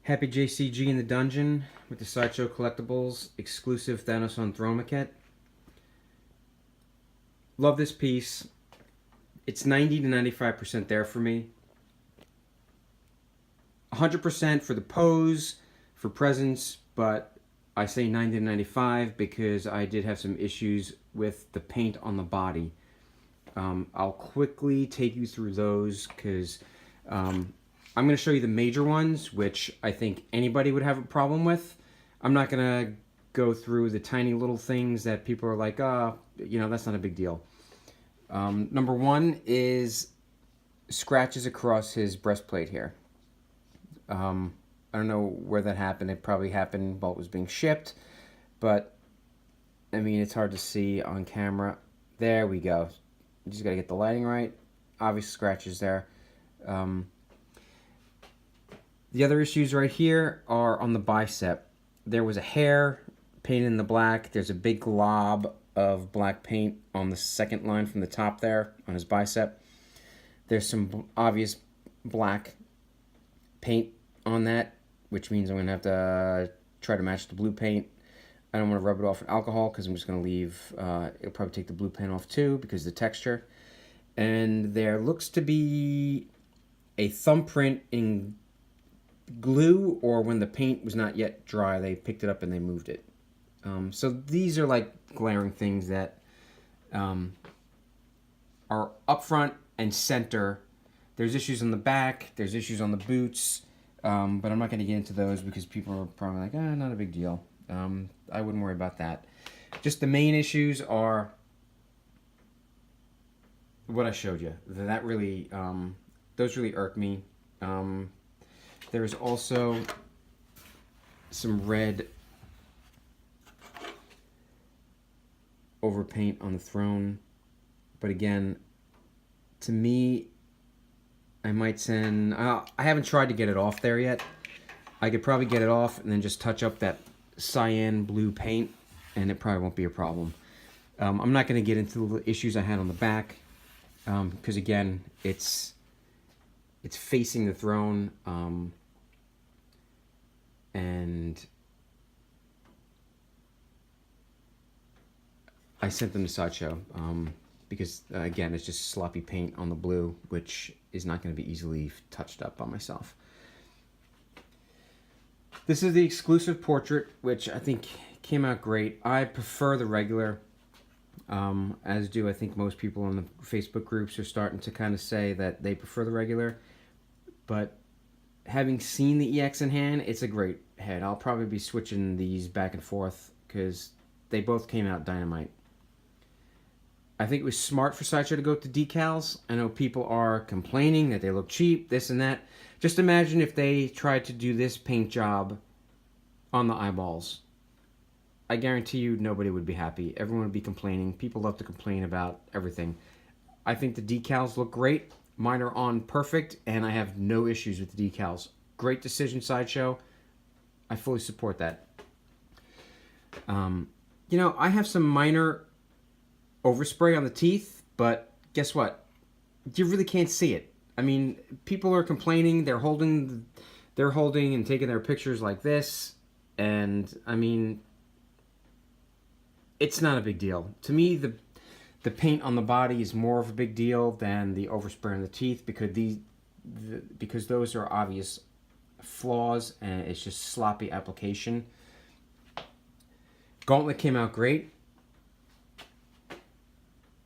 Happy JCG in the dungeon with the Sideshow Collectibles exclusive Thanos on Throne Maquette. Love this piece. It's 90 to 95% there for me. 100% for the pose, for presence, but I say 90 to 95 because I did have some issues with the paint on the body. I'll quickly take you through those because I'm going to show you the major ones, which I think anybody would have a problem with. I'm not going to go through the tiny little things that people are like, that's not a big deal. Number one is scratches across his breastplate here. I don't know where that happened. It probably happened while it was being shipped, but I mean, it's hard to see on camera. There we go. You just got to get the lighting right. Obvious scratches there. The other issues right here are on the bicep. There was a hair painted in the black. There's a big glob of black paint on the second line from the top there on his bicep. There's some obvious black paint on that, which means I'm going to have to try to match the blue paint. I don't want to rub it off with alcohol because I'm just going to leave, it'll probably take the blue paint off too because of the texture. And there looks to be a thumbprint in glue, or when the paint was not yet dry, they picked it up and they moved it. So these are like glaring things that are up front and center. There's issues on the back, there's issues on the boots, but I'm not going to get into those because people are probably like, not a big deal. I wouldn't worry about that. Just the main issues are what I showed you. That really, those really irk me. There's also some red overpaint on the throne, but again, to me, I might send, I haven't tried to get it off there yet. I could probably get it off and then just touch up that cyan blue paint and it probably won't be a problem. I'm not going to get into the issues I had on the back because again, it's facing the throne, and I sent them to Sideshow because again, it's just sloppy paint on the blue, which is not going to be easily touched up by myself. This is the exclusive portrait, which I think came out great. I prefer the regular, as do I think most people in the Facebook groups are starting to kind of say that they prefer the regular. But having seen the EX in hand, it's a great head. I'll probably be switching these back and forth because they both came out dynamite. I think it was smart for Sideshow to go to decals. I know people are complaining that they look cheap, this and that. Just imagine if they tried to do this paint job on the eyeballs. I guarantee you nobody would be happy. Everyone would be complaining. People love to complain about everything. I think the decals look great. Mine are on perfect, and I have no issues with the decals. Great decision, Sideshow. I fully support that. I have some minor overspray on the teeth, but guess what? You really can't see it. I mean, people are complaining. They're holding and taking their pictures like this, and I mean, it's not a big deal. To me, the paint on the body is more of a big deal than the overspray on the teeth because those are obvious flaws and it's just sloppy application. Gauntlet came out great.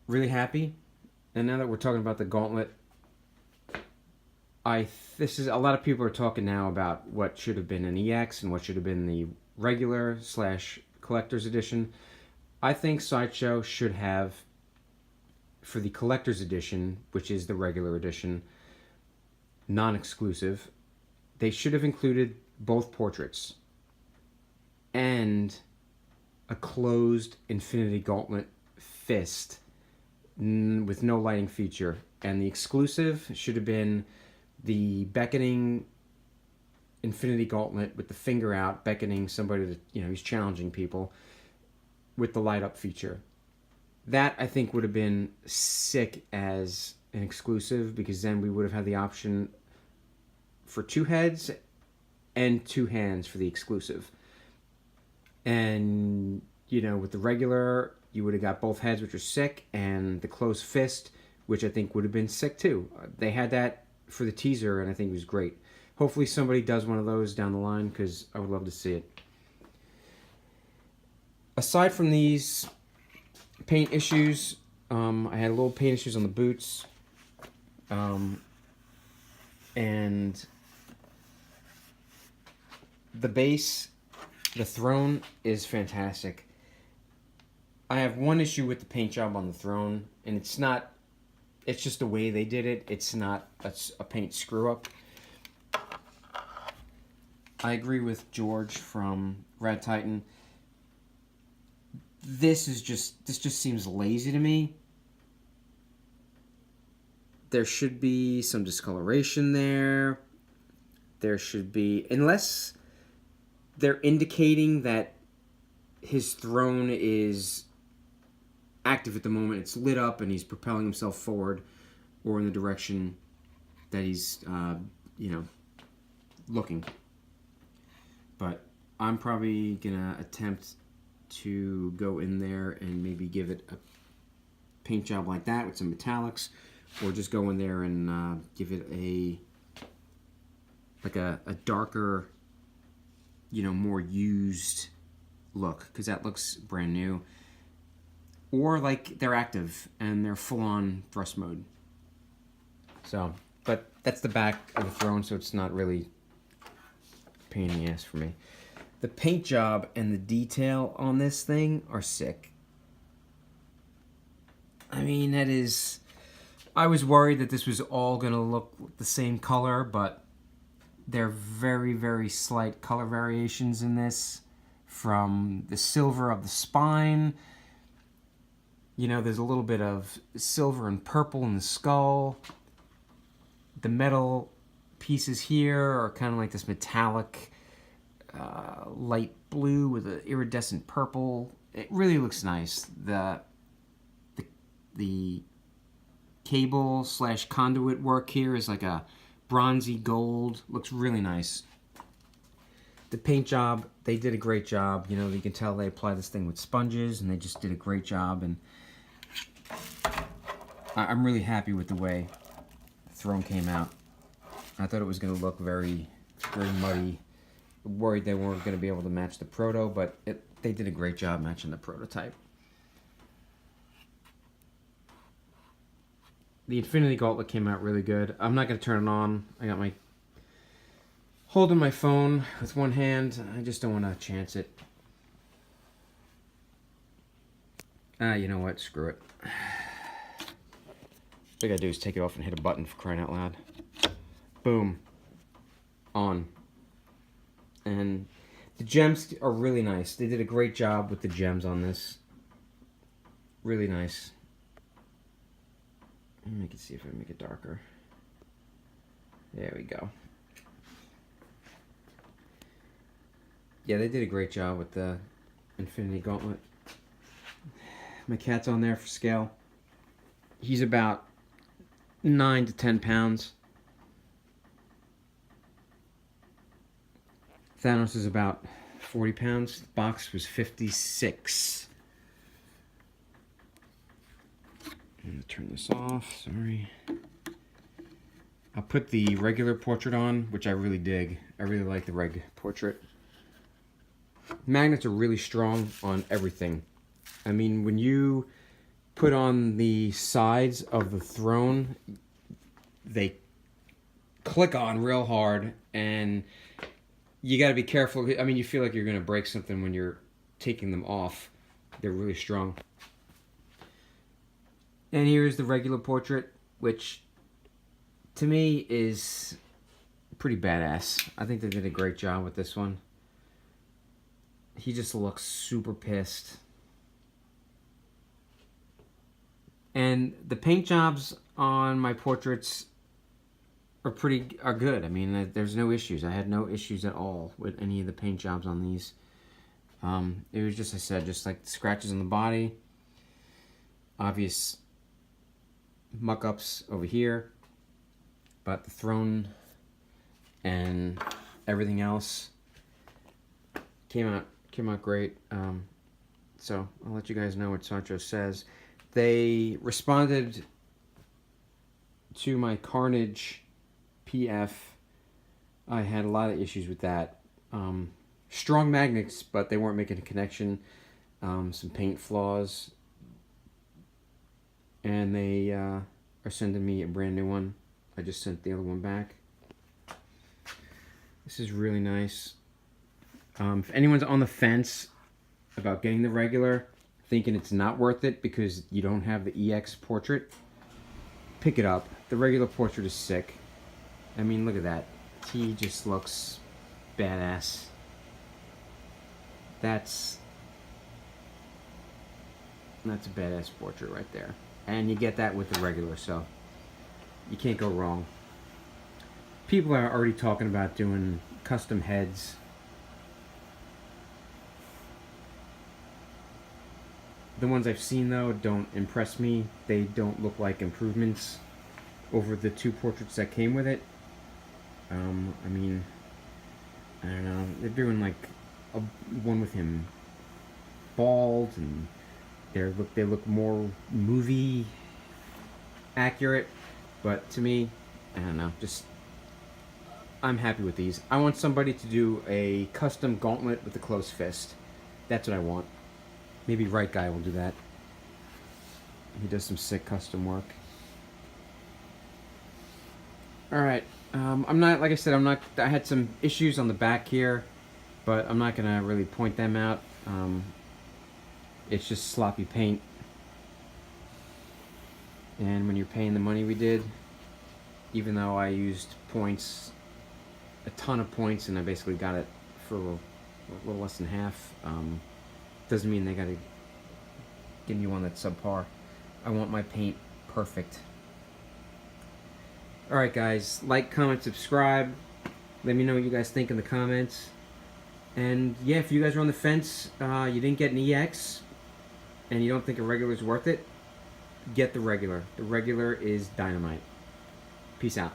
Really happy. And now that we're talking about the gauntlet, a lot of people are talking now about what should have been an EX and what should have been the regular / collector's edition. I think Sideshow should have, for the collector's edition, which is the regular edition, non-exclusive, they should have included both portraits and a closed Infinity Gauntlet fist with no lighting feature. And the exclusive should have been the beckoning Infinity Gauntlet with the finger out, beckoning somebody to, he's challenging people with the light up feature. That, I think, would have been sick as an exclusive because then we would have had the option for two heads and 2 hands for the exclusive. And, you know, with the regular, you would have got both heads, which are sick, and the closed fist, which I think would have been sick too. They had that for the teaser, and I think it was great. Hopefully somebody does one of those down the line, because I would love to see it. Aside from these paint issues, I had little paint issues on the boots. And the base, the throne, is fantastic. I have one issue with the paint job on the throne, and it's just the way they did it. It's not a paint screw up. I agree with George from Red Titan. This just seems lazy to me. There should be some discoloration there. There should be, unless they're indicating that his throne is active at the moment, it's lit up and he's propelling himself forward or in the direction that he's, looking. But I'm probably gonna attempt to go in there and maybe give it a paint job like that with some metallics, or just go in there and give it a darker, more used look, because that looks brand new. Or like they're active and they're full-on thrust mode. So, but that's the back of the throne, so it's not really a pain in the ass for me. The paint job and the detail on this thing are sick. I mean, I was worried that this was all going to look the same color, but there are very, very slight color variations in this. From the silver of the spine, there's a little bit of silver and purple in the skull. The metal pieces here are kind of like this metallic light blue with an iridescent purple. It really looks nice. The cable / conduit work here is like a bronzy gold. Looks really nice. The paint job, they did a great job. You can tell they applied this thing with sponges, and they just did a great job. And I'm really happy with the way the throne came out. I thought it was going to look very, very muddy. Worried they weren't going to be able to match the proto, but they did a great job matching the prototype. The Infinity Gauntlet came out really good. I'm not going to turn it on. I got my holding my phone with one hand. I just don't want to chance it. You know what? Screw it. All I gotta do is take it off and hit a button, for crying out loud. Boom. On. And the gems are really nice. They did a great job with the gems on this. Really nice. Let me see if I can make it darker. There we go. Yeah, they did a great job with the Infinity Gauntlet. Maquette's on there for scale. He's about 9 to 10 pounds. Thanos is about 40 pounds. The box was 56. I'm going to turn this off. Sorry. I'll put the regular portrait on, which I really dig. I really like the reg portrait. Magnets are really strong on everything. I mean, when you put on the sides of the throne, they click on real hard, and you got to be careful. I mean, you feel like you're going to break something when you're taking them off. They're really strong. And here's the regular portrait, which to me is pretty badass. I think they did a great job with this one. He just looks super pissed. And the paint jobs on my portraits are good. I mean, there's no issues. I had no issues at all with any of the paint jobs on these. It was just, I said, just like the scratches on the body. Obvious muck-ups over here. But the throne and everything else came out great. So I'll let you guys know what Sideshow says. They responded to my Carnage PF. I had a lot of issues with that. Strong magnets, but they weren't making a connection. Some paint flaws. And they are sending me a brand new one. I just sent the other one back. This is really nice. If anyone's on the fence about getting the regular, thinking it's not worth it because you don't have the EX portrait, pick it up. The regular portrait is sick. I mean, look at that. T just looks badass. That's a badass portrait right there. And you get that with the regular, so you can't go wrong. People are already talking about doing custom heads. The ones I've seen, though, don't impress me. They don't look like improvements over the two portraits that came with it. I mean, I don't know. They're doing like one with him bald, and they look more movie accurate. But to me, I don't know. Just I'm happy with these. I want somebody to do a custom gauntlet with a closed fist. That's what I want. Maybe Right Guy will do that. He does some sick custom work. Alright. I'm not, like I said, I had some issues on the back here, but I'm not going to really point them out. It's just sloppy paint. And when you're paying the money we did, even though I used points, a ton of points, and I basically got it for a little less than half, doesn't mean they gotta give me one that's subpar. I want my paint perfect. Alright guys, like, comment, subscribe. Let me know what you guys think in the comments. And yeah, if you guys are on the fence, you didn't get an EX, and you don't think a regular is worth it, get the regular. The regular is dynamite. Peace out.